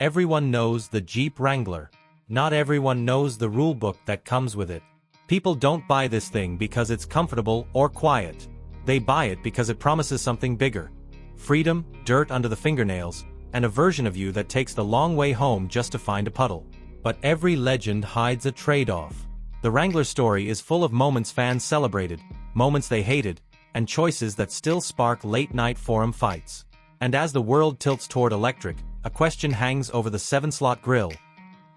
Everyone knows the Jeep Wrangler. Not everyone knows the rulebook that comes with it. People don't buy this thing because it's comfortable or quiet. They buy it because it promises something bigger. Freedom, dirt under the fingernails, and a version of you that takes the long way home just to find a puddle. But every legend hides a trade-off. The Wrangler story is full of moments fans celebrated, moments they hated, and choices that still spark late-night forum fights. And as the world tilts toward electric, a question hangs over the 7-slot grille.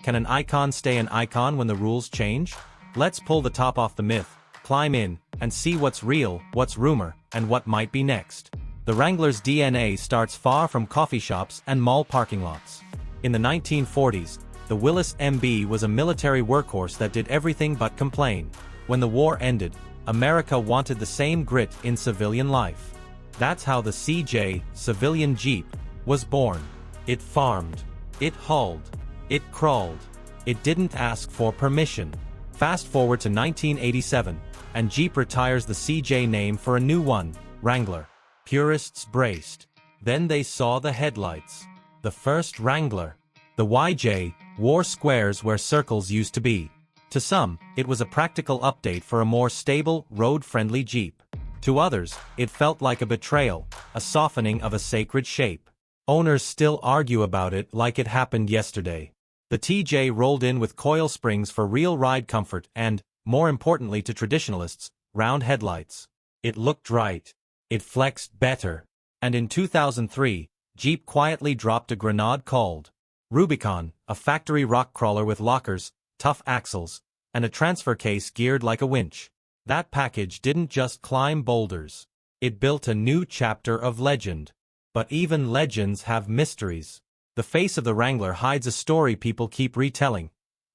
Can an icon stay an icon when the rules change? Let's pull the top off the myth, climb in, and see what's real, what's rumor, and what might be next. The Wrangler's DNA starts far from coffee shops and mall parking lots. In the 1940s, the Willis MB was a military workhorse that did everything but complain. When the war ended, America wanted the same grit in civilian life. That's how the CJ, civilian Jeep, was born. It farmed. It hauled. It crawled. It didn't ask for permission. Fast forward to 1987, and Jeep retires the CJ name for a new one, Wrangler. Purists braced. Then they saw the headlights. The first Wrangler. The YJ wore squares where circles used to be. To some, it was a practical update for a more stable, road-friendly Jeep. To others, it felt like a betrayal, a softening of a sacred shape. Owners still argue about it like it happened yesterday. The TJ rolled in with coil springs for real ride comfort and, more importantly to traditionalists, round headlights. It looked right. It flexed better. And in 2003, Jeep quietly dropped a grenade called Rubicon, a factory rock crawler with lockers, tough axles, and a transfer case geared like a winch. That package didn't just climb boulders. It built a new chapter of legend. But even legends have mysteries. The face of the Wrangler hides a story people keep retelling.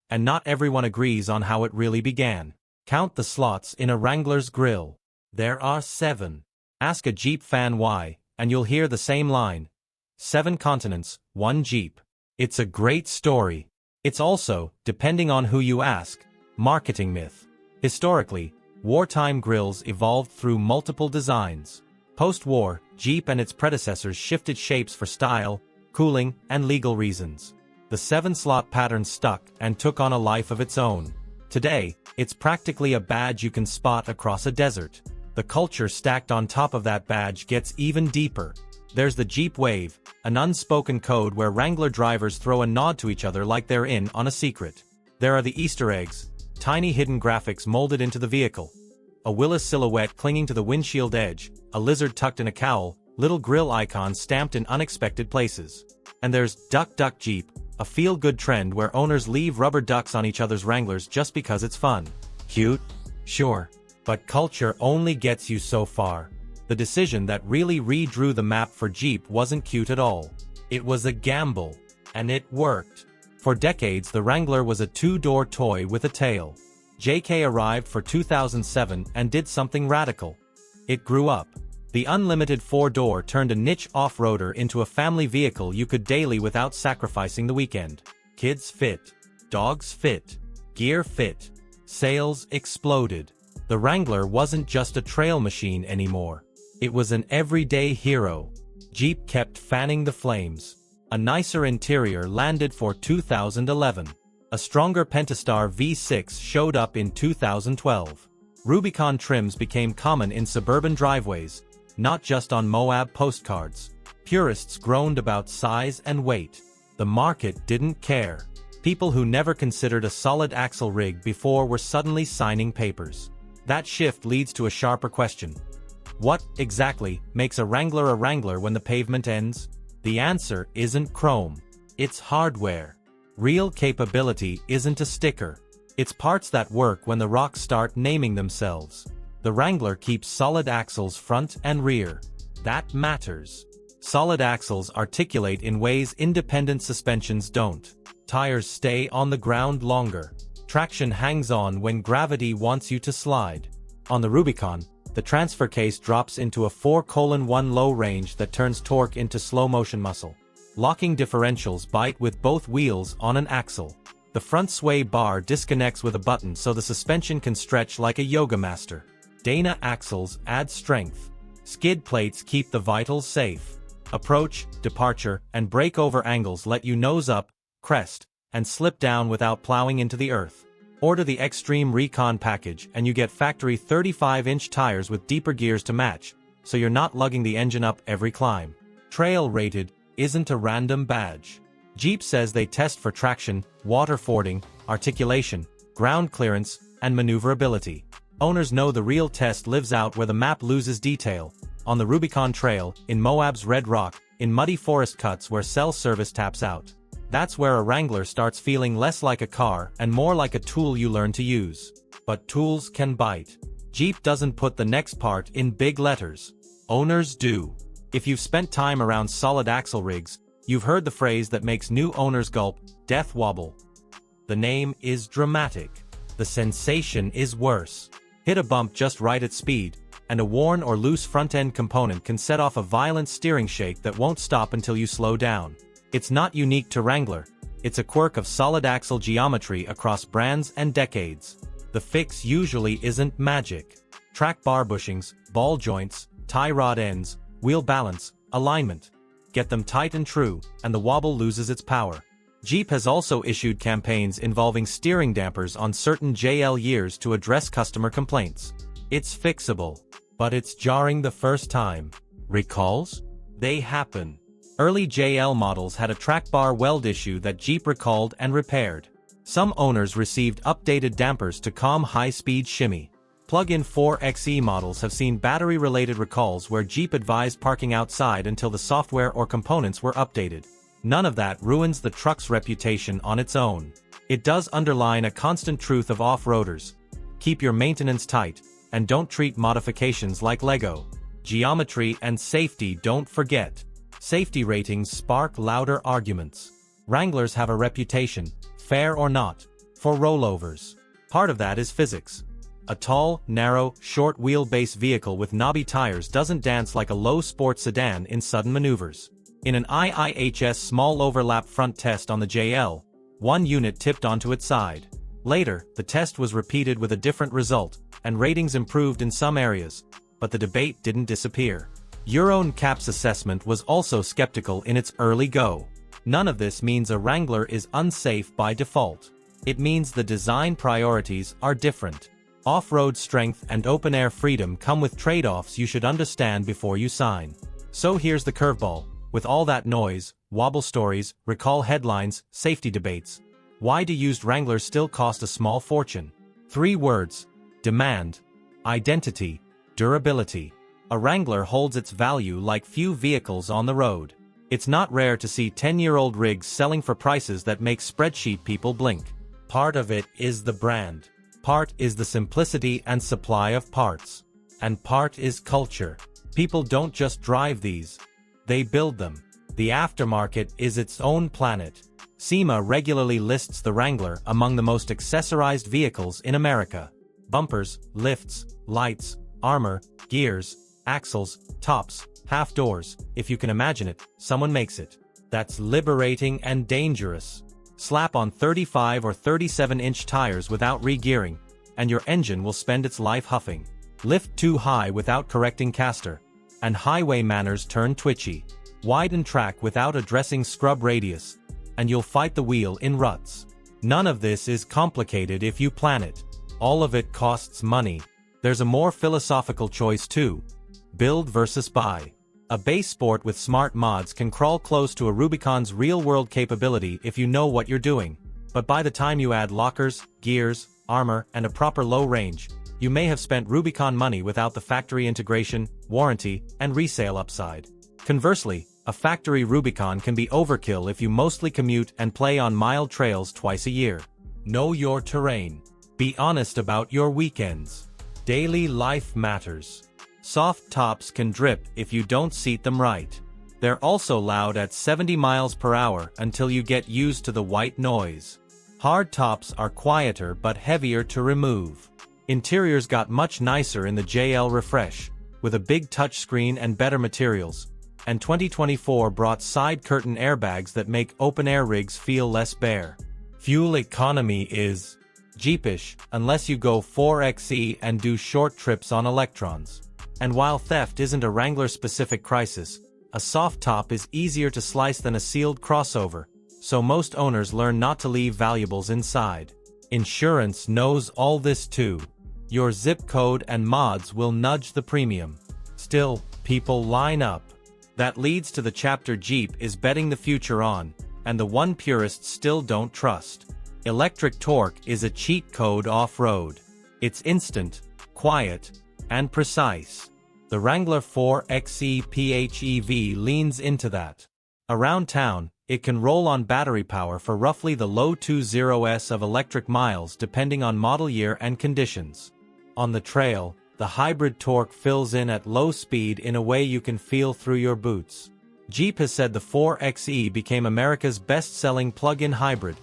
And not everyone agrees on how it really began. Count the slots in a Wrangler's grille. There are 7. Ask a Jeep fan why, and you'll hear the same line. 7 continents, 1 Jeep. It's a great story. It's also, depending on who you ask, marketing myth. Historically, wartime grilles evolved through multiple designs. Post-war, Jeep and its predecessors shifted shapes for style, cooling, and legal reasons. The 7-slot pattern stuck and took on a life of its own. Today, it's practically a badge you can spot across a desert. The culture stacked on top of that badge gets even deeper. There's the Jeep Wave, an unspoken code where Wrangler drivers throw a nod to each other like they're in on a secret. There are the Easter eggs, tiny hidden graphics molded into the vehicle. A Willis silhouette clinging to the windshield edge, a lizard tucked in a cowl, little grill icons stamped in unexpected places. And there's Duck Duck Jeep, a feel-good trend where owners leave rubber ducks on each other's Wranglers just because it's fun. Cute? Sure. But culture only gets you so far. The decision that really redrew the map for Jeep wasn't cute at all. It was a gamble. And it worked. For decades the Wrangler was a 2-door toy with a tail. JK arrived for 2007 and did something radical. It grew up. The unlimited 4-door turned a niche off-roader into a family vehicle you could daily without sacrificing the weekend. Kids fit. Dogs fit. Gear fit. Sales exploded. The Wrangler wasn't just a trail machine anymore. It was an everyday hero. Jeep kept fanning the flames. A nicer interior landed for 2011. A stronger Pentastar V6 showed up in 2012. Rubicon trims became common in suburban driveways, not just on Moab postcards. Purists groaned about size and weight. The market didn't care. People who never considered a solid axle rig before were suddenly signing papers. That shift leads to a sharper question. What, exactly, makes a Wrangler when the pavement ends? The answer isn't chrome. It's hardware. Real capability isn't a sticker. It's parts that work when the rocks start naming themselves. The Wrangler keeps solid axles front and rear. That matters. Solid axles articulate in ways independent suspensions don't. Tires stay on the ground longer. Traction hangs on when gravity wants you to slide. On the Rubicon, the transfer case drops into a 4:1 low range that turns torque into slow-motion muscle. Locking differentials bite with both wheels on an axle. The front sway bar disconnects with a button so the suspension can stretch like a yoga master. Dana axles add strength. Skid plates keep the vitals safe. Approach, departure, and breakover angles let you nose up, crest, and slip down without plowing into the earth. Order the Extreme Recon package and you get factory 35-inch tires with deeper gears to match, so you're not lugging the engine up every climb. Trail rated isn't a random badge. Jeep says they test for traction, water fording, articulation, ground clearance, and maneuverability. Owners know the real test lives out where the map loses detail, on the Rubicon Trail, in Moab's Red Rock, in muddy forest cuts where cell service taps out. That's where a Wrangler starts feeling less like a car and more like a tool you learn to use. But tools can bite. Jeep doesn't put the next part in big letters. Owners do. If you've spent time around solid axle rigs, you've heard the phrase that makes new owners gulp, death wobble. The name is dramatic. The sensation is worse. Hit a bump just right at speed, and a worn or loose front-end component can set off a violent steering shake that won't stop until you slow down. It's not unique to Wrangler. It's a quirk of solid axle geometry across brands and decades. The fix usually isn't magic. Track bar bushings, ball joints, tie rod ends, wheel balance, alignment. Get them tight and true, and the wobble loses its power. Jeep has also issued campaigns involving steering dampers on certain JL years to address customer complaints. It's fixable, but it's jarring the first time. Recalls? They happen. Early JL models had a track bar weld issue that Jeep recalled and repaired. Some owners received updated dampers to calm high-speed shimmy. Plug-in 4xe models have seen battery-related recalls where Jeep advised parking outside until the software or components were updated. None of that ruins the truck's reputation on its own. It does underline a constant truth of off-roaders. Keep your maintenance tight, and don't treat modifications like Lego. Geometry and safety don't forget. Safety ratings spark louder arguments. Wranglers have a reputation, fair or not, for rollovers. Part of that is physics. A tall, narrow, short wheelbase vehicle with knobby tires doesn't dance like a low-sport sedan in sudden maneuvers. In an IIHS small overlap front test on the JL, one unit tipped onto its side. Later, the test was repeated with a different result, and ratings improved in some areas, but the debate didn't disappear. Euro NCAP's assessment was also skeptical in its early go. None of this means a Wrangler is unsafe by default. It means the design priorities are different. Off-road strength and open-air freedom come with trade-offs you should understand before you sign. So here's the curveball. With all that noise, wobble stories, recall headlines, safety debates, why do used Wranglers still cost a small fortune? 3 words: demand, identity, durability. A Wrangler holds its value like few vehicles on the road. It's not rare to see 10-year-old rigs selling for prices that make spreadsheet people blink. Part of it is the brand. Part is the simplicity and supply of parts. And part is culture. People don't just drive these. They build them. The aftermarket is its own planet. SEMA regularly lists the Wrangler among the most accessorized vehicles in America. Bumpers, lifts, lights, armor, gears, axles, tops, half doors. If you can imagine it, someone makes it. That's liberating and dangerous. Slap on 35 or 37-inch tires without re-gearing, and your engine will spend its life huffing. Lift too high without correcting caster, and highway manners turn twitchy. Widen track without addressing scrub radius, and you'll fight the wheel in ruts. None of this is complicated if you plan it. All of it costs money. There's a more philosophical choice too. Build versus buy. A base sport with smart mods can crawl close to a Rubicon's real-world capability if you know what you're doing. But by the time you add lockers, gears, armor, and a proper low range, you may have spent Rubicon money without the factory integration, warranty, and resale upside. Conversely, a factory Rubicon can be overkill if you mostly commute and play on mild trails twice a year. Know your terrain. Be honest about your weekends. Daily life matters. Soft tops can drip if you don't seat them right. They're also loud at 70 miles per hour until you get used to the white noise. Hard tops are quieter but heavier to remove. Interiors got much nicer in the JL refresh, with a big touchscreen and better materials, and 2024 brought side curtain airbags that make open-air rigs feel less bare. Fuel economy is Jeepish, unless you go 4xe and do short trips on electrons. And while theft isn't a Wrangler-specific crisis, A soft top is easier to slice than a sealed crossover, so most owners learn not to leave valuables inside. Insurance knows all this too. Your zip code and mods will nudge the premium. Still, people line up. That leads to the chapter Jeep is betting the future on, and the one purists still don't trust. Electric torque is a cheat code off-road. It's instant, quiet, and precise. The Wrangler 4xe PHEV leans into that. Around town, it can roll on battery power for roughly the low 20s of electric miles depending on model year and conditions. On the trail, the hybrid torque fills in at low speed in a way you can feel through your boots. Jeep has said the 4xe became America's best-selling plug-in hybrid,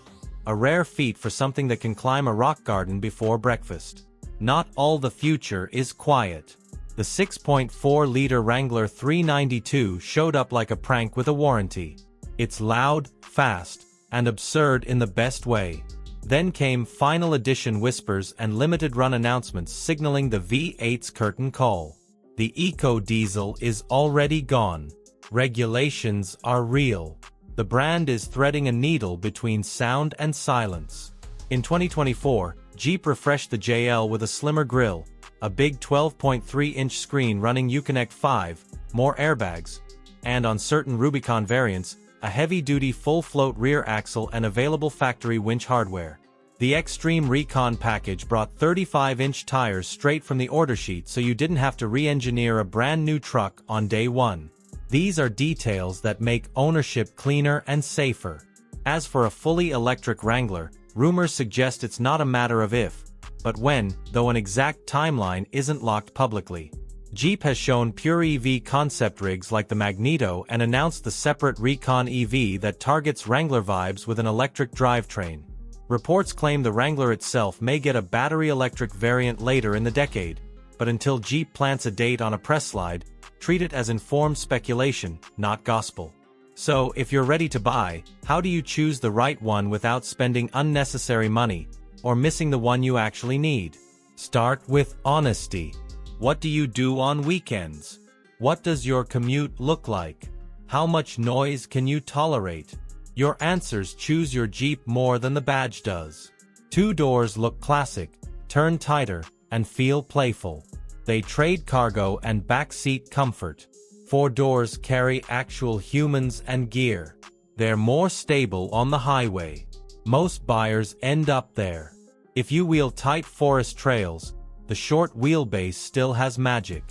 a rare feat for something that can climb a rock garden before breakfast. Not all the future is quiet. The 6.4-liter Wrangler 392 showed up like a prank with a warranty. It's loud, fast, and absurd in the best way. Then came final edition whispers and limited run announcements signaling the V8's curtain call. The eco-diesel is already gone. Regulations are real. The brand is threading a needle between sound and silence. In 2024, Jeep refreshed the JL with a slimmer grille, a big 12.3-inch screen running Uconnect 5, more airbags, and on certain Rubicon variants, a heavy-duty full-float rear axle and available factory winch hardware. The Extreme Recon package brought 35-inch tires straight from the order sheet so you didn't have to re-engineer a brand new truck on day one. These are details that make ownership cleaner and safer. As for a fully electric Wrangler, rumors suggest it's not a matter of if, but when, though an exact timeline isn't locked publicly. Jeep has shown pure EV concept rigs like the Magneto and announced the separate Recon EV that targets Wrangler vibes with an electric drivetrain. Reports claim the Wrangler itself may get a battery electric variant later in the decade, but until Jeep plants a date on a press slide, treat it as informed speculation, not gospel. So, if you're ready to buy, how do you choose the right one without spending unnecessary money, or missing the one you actually need? Start with honesty. What do you do on weekends? What does your commute look like? How much noise can you tolerate? Your answers choose your Jeep more than the badge does. 2 doors look classic, turn tighter, and feel playful. They trade cargo and backseat comfort. 4 doors carry actual humans and gear. They're more stable on the highway. Most buyers end up there. If you wheel tight forest trails, the short wheelbase still has magic.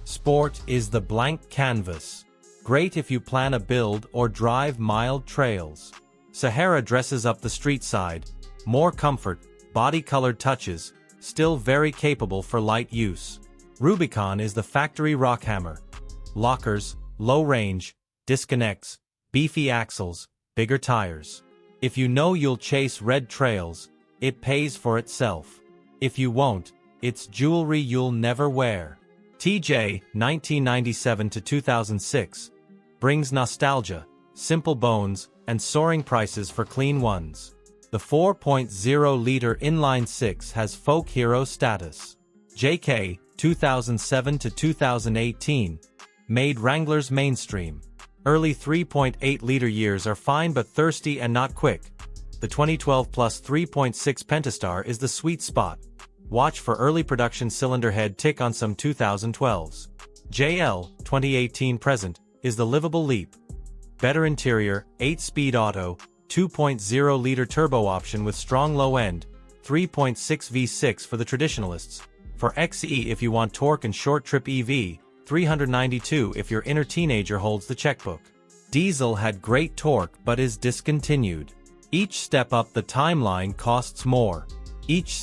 Sport is the blank canvas. Great if you plan a build or drive mild trails. Sahara dresses up the street side. More comfort, body-colored touches, still very capable for light use. Rubicon is the factory rockhammer. Lockers, low range, disconnects, beefy axles, bigger tires. If you know you'll chase red trails, it pays for itself. If you won't, it's jewelry you'll never wear. TJ, 1997 to 2006, brings nostalgia, simple bones, and soaring prices for clean ones. The 4.0-liter inline-6 has folk hero status. JK, 2007 to 2018, made Wranglers mainstream. Early 3.8-liter years are fine but thirsty and not quick. The 2012 plus 3.6 Pentastar is the sweet spot. Watch for early production cylinder head tick on some 2012s. JL, 2018 present, is the livable leap. Better interior, 8-speed auto, 2.0-liter turbo option with strong low end, 3.6 V6 for the traditionalists. For XE if you want torque and short trip EV, 392 if your inner teenager holds the checkbook. Diesel had great torque but is discontinued. Each step up the timeline costs more. Each